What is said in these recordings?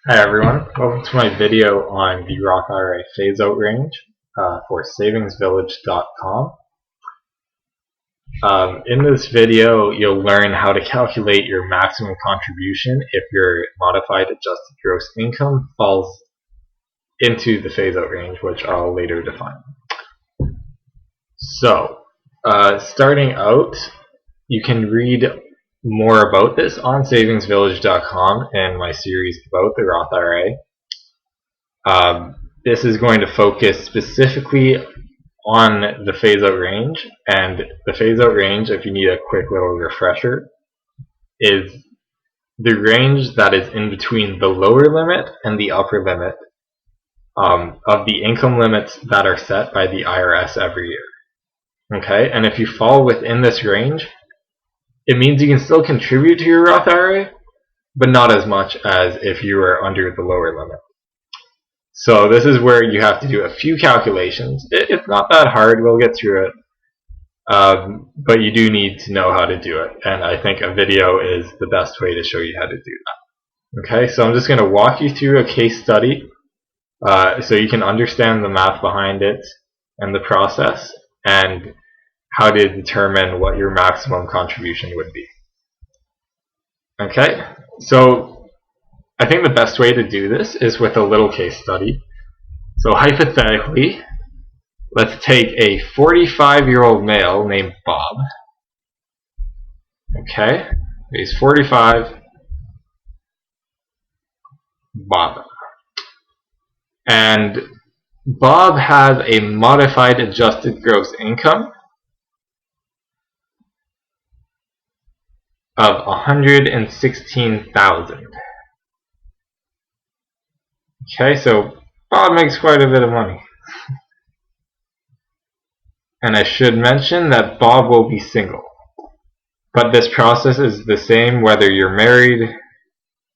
Hi everyone, welcome to my video on the Roth IRA phase-out range for savingsvillage.com. In this video, you'll learn how to calculate your maximum contribution if your modified adjusted gross income falls into the phase-out range, which I'll later define. So, starting out, you can read more about this on savingsvillage.com in my series about the Roth IRA. This is going to focus specifically on the phase-out range, and the phase-out range, if you need a quick little refresher, is the range that is in between the lower limit and the upper limit of the income limits that are set by the IRS every year. Okay, and if you fall within this range, it means you can still contribute to your Roth IRA, but not as much as if you were under the lower limit. So this is where you have to do a few calculations. It's not that hard, we'll get through it, but you do need to know how to do it, and I think a video is the best way to show you how to do that. Okay, so I'm just going to walk you through a case study so you can understand the math behind it and the process, and how to determine what your maximum contribution would be. Okay, so I think the best way to do this is with a little case study. So hypothetically, let's take a 45-year-old male named Bob. Okay, he's 45, Bob. And Bob has a modified adjusted gross income of $116,000. Okay, so Bob makes quite a bit of money. And I should mention that Bob will be single. But this process is the same whether you're married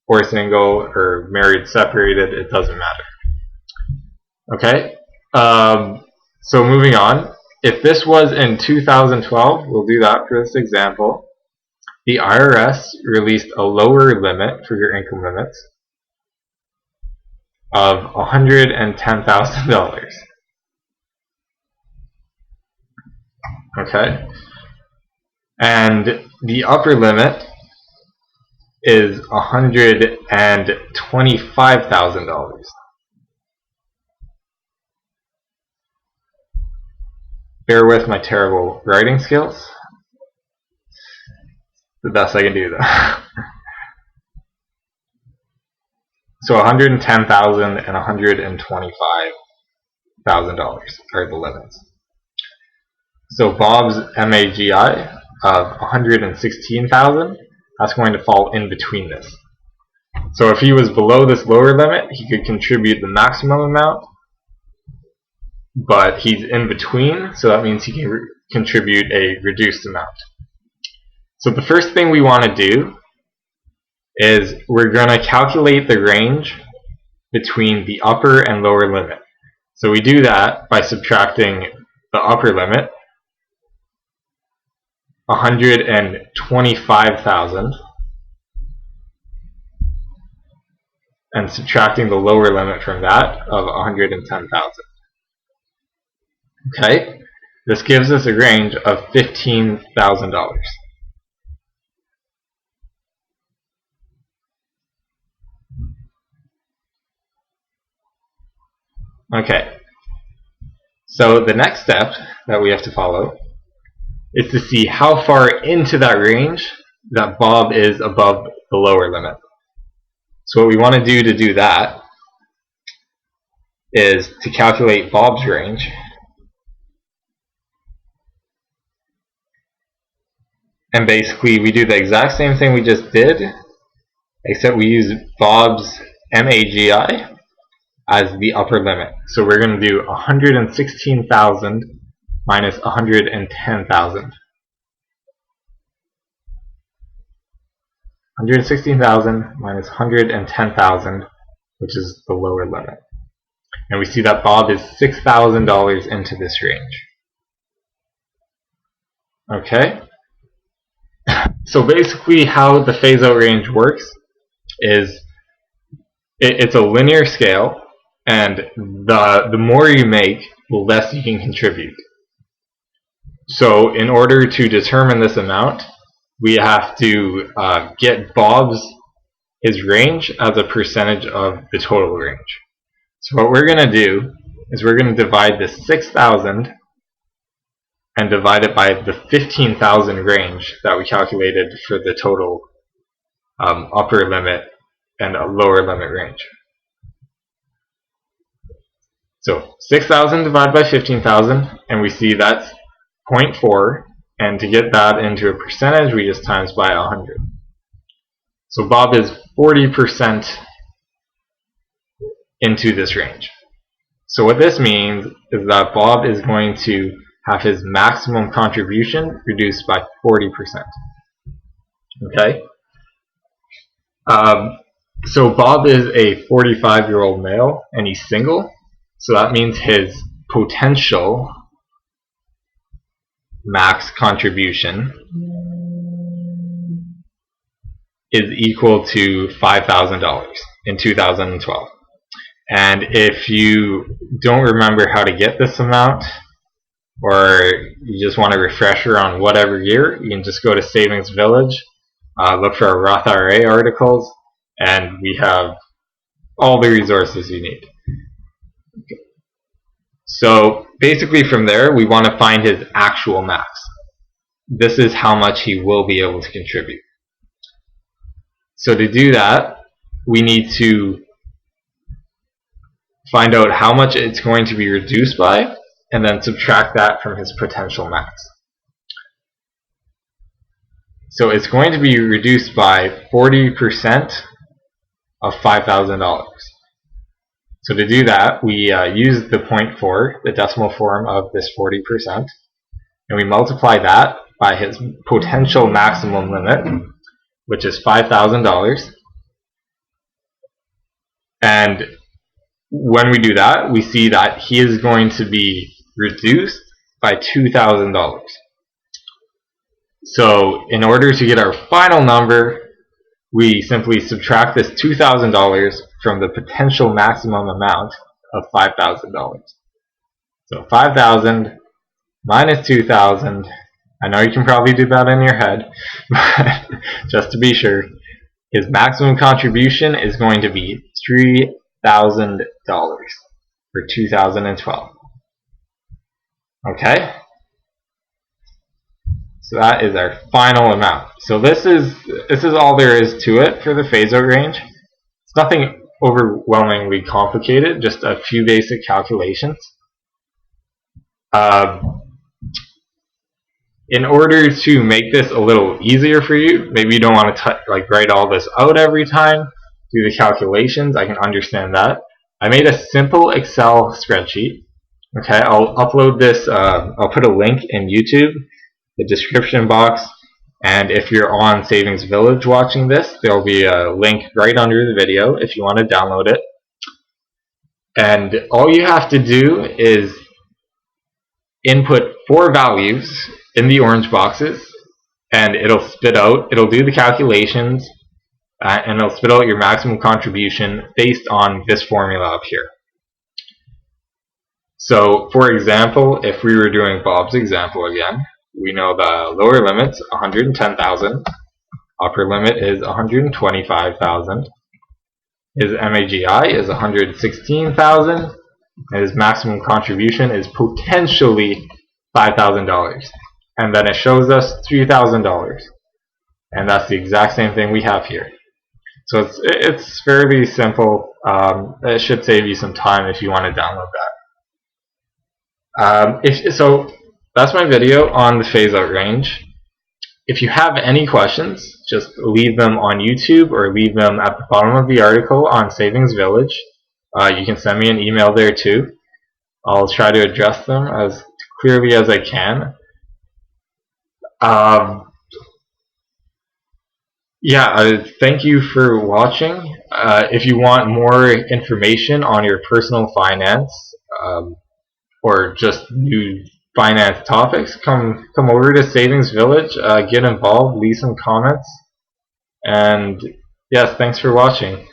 or single or married separated, it doesn't matter. Okay, so moving on. If this was in 2012, we'll do that for this example. The IRS released a lower limit for your income limits of $110,000. Okay, and the upper limit is $125,000. Bear with my terrible writing skills. The best I can do, though. So $110,000 and $125,000 are the limits. So Bob's MAGI of $116,000, that's going to fall in between this. So if he was below this lower limit, he could contribute the maximum amount, but he's in between, so that means he can contribute a reduced amount. So the first thing we want to do is we're going to calculate the range between the upper and lower limit. So we do that by subtracting the upper limit, $125,000, and subtracting the lower limit from that of $110,000. Okay, this gives us a range of $15,000. Okay, so the next step that we have to follow is to see how far into that range that Bob is above the lower limit. So what we want to do that is to calculate Bob's range. And basically we do the exact same thing we just did, except we use Bob's MAGI as the upper limit. So we're going to do 116,000 minus 110,000. 116,000 minus 110,000, which is the lower limit. And we see that Bob is $6,000 into this range. Okay? So basically how the phase-out range works is It's a linear scale, and the more you make, the less you can contribute. So in order to determine this amount, we have to get his range as a percentage of the total range. So what we're going to do is we're going to divide this 6,000 and divide it by the 15,000 range that we calculated for the total upper limit and a lower limit range. So 6,000 divided by 15,000, and we see that's 0.4, and to get that into a percentage, we just times by 100. So Bob is 40% into this range. So what this means is that Bob is going to have his maximum contribution reduced by 40%. Okay? So Bob is a 45-year-old male, and he's single. So that means his potential max contribution is equal to $5,000 in 2012. And if you don't remember how to get this amount, or you just want a refresher on whatever year, you can just go to Savings Village, look for our Roth IRA articles, and we have all the resources you need. Okay. So basically from there, we want to find his actual max. This is how much he will be able to contribute. So to do that, we need to find out how much it's going to be reduced by, and then subtract that from his potential max. So it's going to be reduced by 40% of $5,000. So to do that, we use the 0.4, the decimal form of this 40%, and we multiply that by his potential maximum limit, which is $5,000. And when we do that, we see that he is going to be reduced by $2,000. So in order to get our final number, we simply subtract this $2,000 from the potential maximum amount of $5,000. So 5,000 minus 2,000. I know you can probably do that in your head, but just to be sure, his maximum contribution is going to be $3,000 for 2012. Okay? So that is our final amount. So this is all there is to it for the phase-out range. It's nothing overwhelmingly complicated, just a few basic calculations. In order to make this a little easier for you, maybe you don't want to write all this out every time, do the calculations. I can understand that. I made a simple Excel spreadsheet. Okay, I'll upload this. I'll put a link in YouTube, the description box, and if you're on Savings Village watching this, there'll be a link right under the video if you want to download it. And all you have to do is input 4 values in the orange boxes, and it'll do the calculations, and it'll spit out your maximum contribution based on this formula up here. So for example, if we were doing Bob's example again, we know the lower limit's 110,000, upper limit is 125,000, his MAGI is 116,000, and his maximum contribution is potentially $5,000. And then it shows us $3,000. And that's the exact same thing we have here. So it's fairly simple. It should save you some time if you want to download that. So that's my video on the phase-out range. If you have any questions, just leave them on YouTube or leave them at the bottom of the article on Savings Village. You can send me an email there too. I'll try to address them as clearly as I can. Thank you for watching. If you want more information on your personal finance or just new finance topics, come over to Savings Village, get involved, leave some comments, and yes, thanks for watching.